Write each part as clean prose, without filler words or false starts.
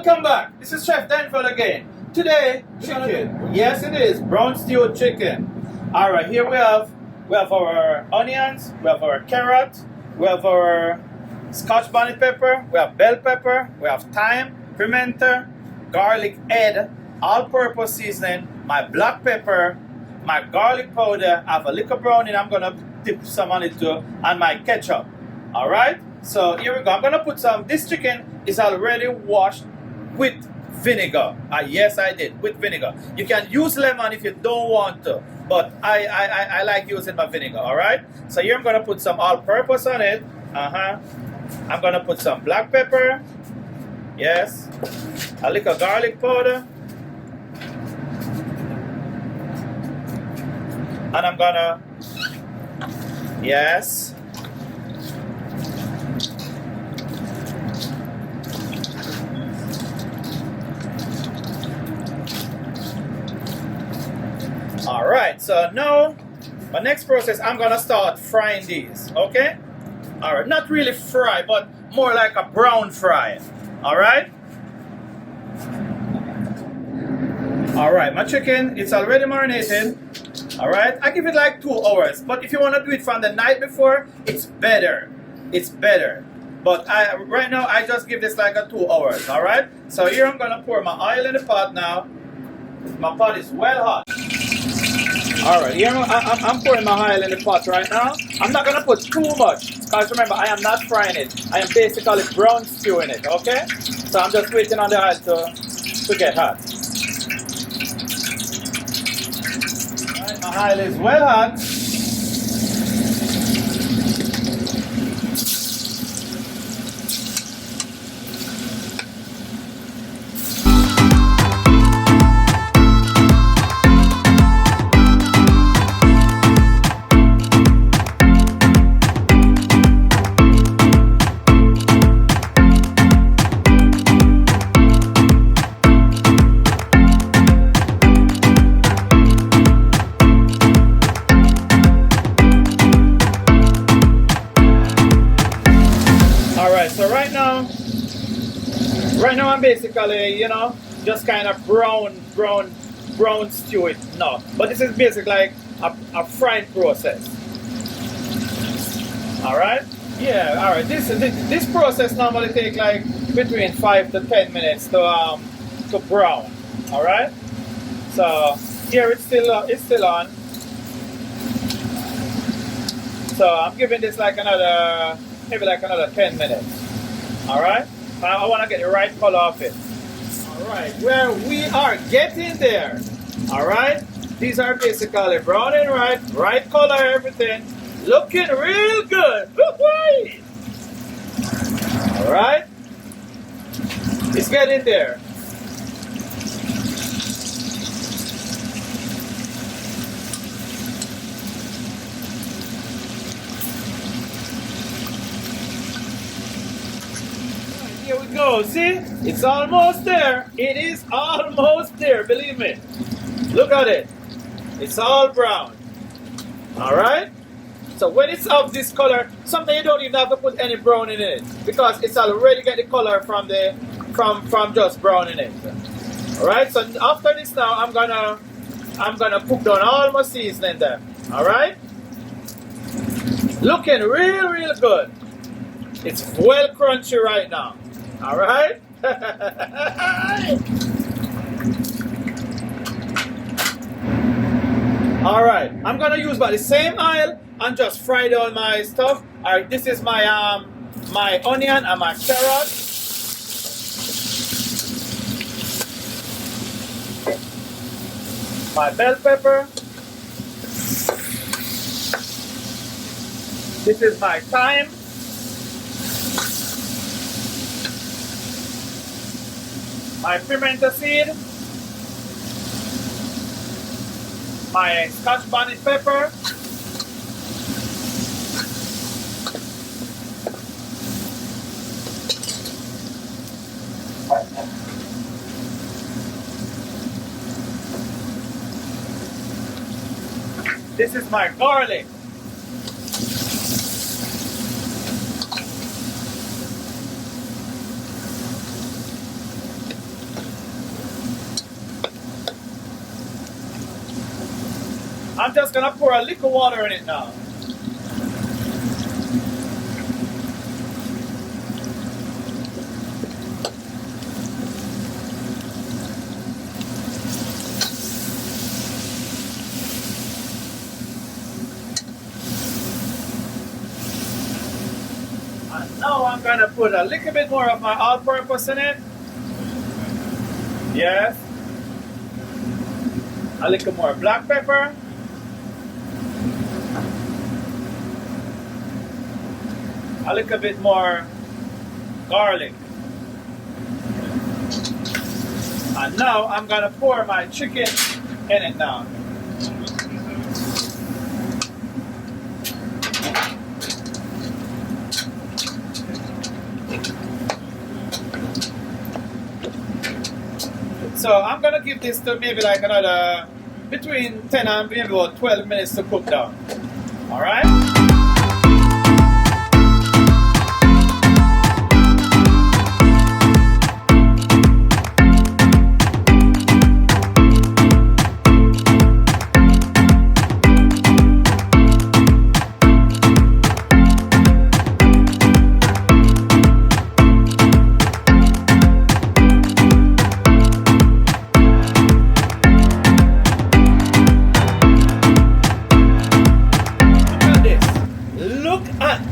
Welcome back. This is Chef Denford again. Today, chicken. Yes, it is brown stewed chicken. All right, here we have our onions, we have our carrot, we have our Scotch bonnet pepper, we have bell pepper, we have thyme, pimento, garlic head, all-purpose seasoning, my black pepper, my garlic powder. I have a little browning. I'm gonna dip some on it too, and my ketchup. All right. So here we go. I'm gonna put some. This chicken is already washed with vinegar. Yes, I did with vinegar. You can use lemon if you don't want to, but I like using my vinegar. All right. So here I'm gonna put some all-purpose on it. I'm gonna put some black pepper. Yes. A little garlic powder. And I'm gonna, yes. All right, so now my next process, I'm gonna start frying these, okay? All right, not really fry, but more like a brown fry, all right? All right, my chicken, it's already marinated. All right, I give it like 2 hours, but if you want to do it from the night before, it's better. It's better. But right now, I just give this like a 2 hours. All right. So here I'm gonna pour my oil in the pot now. My pot is well hot. All right, here I'm pouring my oil in the pot right now. I'm not gonna put too much because remember, I am not frying it. I am basically brown stewing it. Okay. So I'm just waiting on the oil to get hot. My oil is well hot. Right now I'm basically, just kind of brown stew it now. But this is basically like a frying process. Alright? Yeah, alright. This process normally takes like between 5 to 10 minutes to brown. Alright? So here it's still on. So I'm giving this like maybe another 10 minutes. Alright? I want to get the right color of it. Alright, well, we are getting there. Alright, these are basically brown and right color, everything. Looking real good. Alright, it's getting there. Here we go, see? It's almost there. It is almost there, believe me. Look at it. It's all brown. Alright? So when it's of this color, sometimes you don't even have to put any brown in it because it's already got the color from just brown in it. Alright, so after this now I'm gonna cook down all my seasoning there. Alright? Looking real good. It's well crunchy right now. All right. All right. I'm gonna use about the same oil and just fry down my stuff. All right. This is my my onion and my carrot. My bell pepper. This is my thyme. My pimento seed, my Scotch bonnet pepper, this is my garlic. I'm just gonna pour a little water in it now. And now I'm gonna put a little bit more of my all-purpose in it. Yes. A little more black pepper. A little bit more garlic. And now I'm gonna pour my chicken in it now. So I'm gonna give this to maybe like another between 10 and maybe about 12 minutes to cook down. Alright?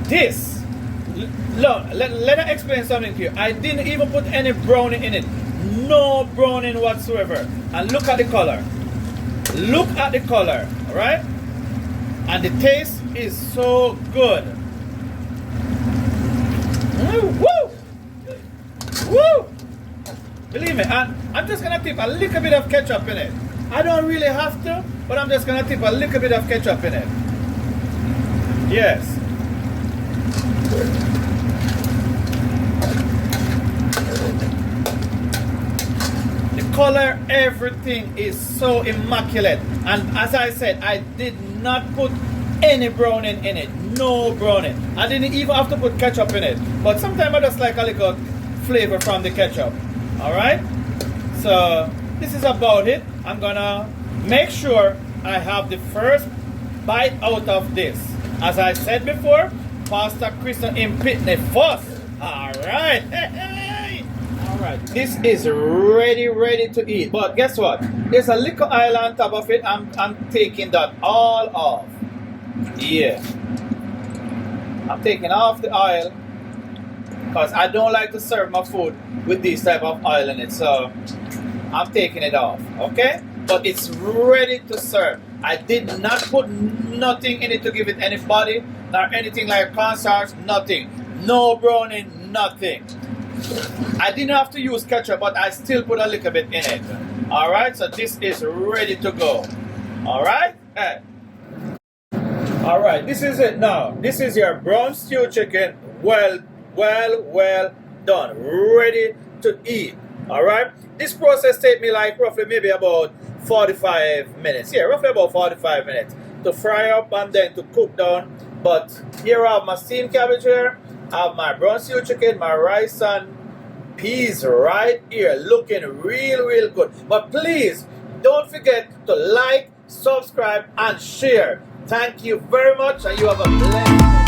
This, look, let me explain something to you. I didn't even put any browning in it. No browning whatsoever. And look at the color. Look at the color, alright? And the taste is so good. Woo! Woo! Believe me, and I'm just gonna tip a little bit of ketchup in it. I don't really have to, but I'm just gonna tip a little bit of ketchup in it. Yes. The color, everything is so immaculate. And as I said, I did not put any browning in it. No browning. I didn't even have to put ketchup in it. But sometimes I just like a little flavor from the ketchup. Alright? So this is about it. I'm gonna make sure I have the first bite out of this. As I said before, Pastor Christian in Pitney first. Alright. Hey. Alright. This is ready to eat. But guess what? There's a little oil on top of it. I'm taking that all off. Yeah. I'm taking off the oil because I don't like to serve my food with this type of oil in it. So I'm taking it off. Okay? But it's ready to serve. I did not put nothing in it to give it any body, nor anything like cornstarch, nothing. No browning, nothing. I didn't have to use ketchup, but I still put a little bit in it. Alright, so this is ready to go. Alright? Hey. Alright, this is it now. This is your brown stew chicken. Well done. Ready to eat. Alright? This process takes me like roughly maybe about 45 minutes. Yeah, roughly about 45 minutes to fry up and then to cook down. But here I have my steamed cabbage here. I have my brown stew chicken, my rice and peas right here. Looking real good. But please, don't forget to like, subscribe and share. Thank you very much and you have a blessed day.